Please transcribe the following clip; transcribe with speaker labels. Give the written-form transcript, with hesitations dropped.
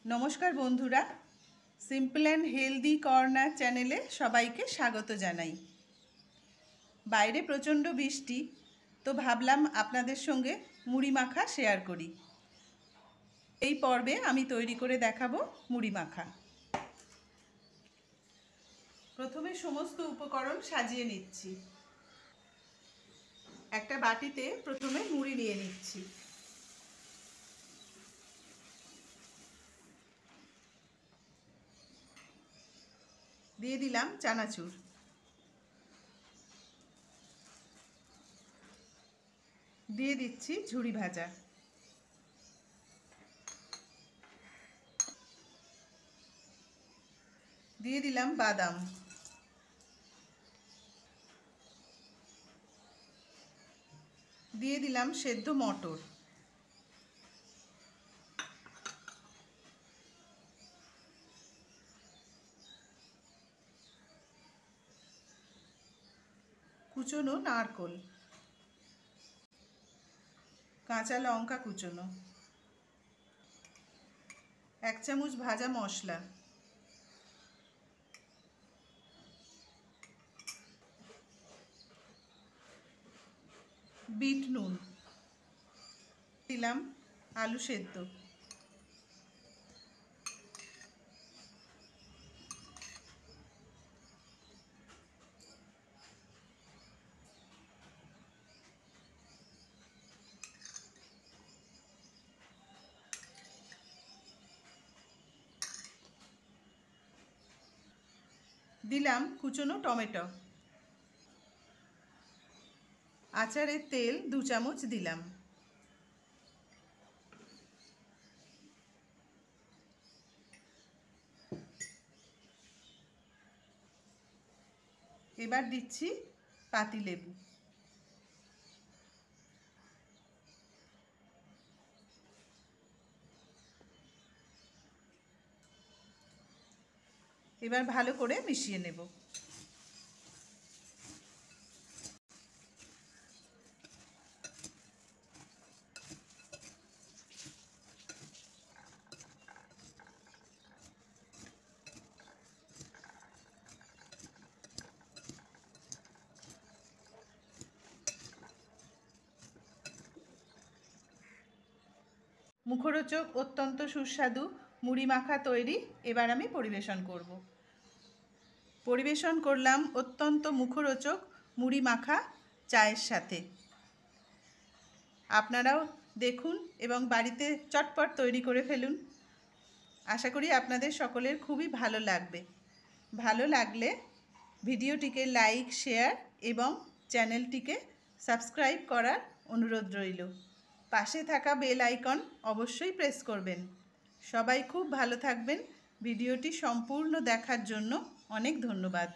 Speaker 1: नमस्कार बंधुरा simple and healthy corner चैनेले सबाइके स्वागत जानाई। बाइरे प्रचंड बिस्टी तो भाबलाम आपनादेर संगे मुड़ी माखा शेयर करी। এই পর্বে আমি তৈরি করে দেখাবো মুড়ি মাখা। প্রথমে সমস্ত উপকরণ সাজিয়ে নিচ্ছি। একটা বাটিতে প্রথমে মুড়ি নিয়ে নিচ্ছি। দিয়ে দিলাম চানাচুর, দিয়ে দিচ্ছি ঝুরি ভাজা, দিয়ে দিলাম বাদাম, দিয়ে দিলাম সেদ্ধ মটর, কুচনো নারকোল, কাঁচা লঙ্কা কুচনো, 1 চামচ ভাজা মশলা, বিট নুন, দিলাম আলু সেদ্ধ, দিলাম কুচনো টমেটো, আচারের তেল 2 চামচ দিলাম। এবার দিচ্ছি পাতিলেবু, এবার ভালো করে মিশিয়ে নেব। মুখরোচক অত্যন্ত সুস্বাদু মুড়ি মাখা তৈরি। এবার আমি পরিবেশন করব। পরিবেশন করলাম অত্যন্ত মুখরোচক মুড়ি মাখা চায়ের সাথে। আপনারাও দেখুন এবং বাড়িতে চটপট তৈরি করে ফেলুন। আশা করি আপনাদের সকলের খুবই ভালো লাগবে। ভালো লাগলে ভিডিওটিকে লাইক, শেয়ার এবং চ্যানেলটিকে সাবস্ক্রাইব করার অনুরোধ রইল। পাশে থাকা বেল আইকন অবশ্যই প্রেস করবেন। সবাই খুব ভালো থাকবেন। ভিডিওটি সম্পূর্ণ দেখার জন্য অনেক ধন্যবাদ।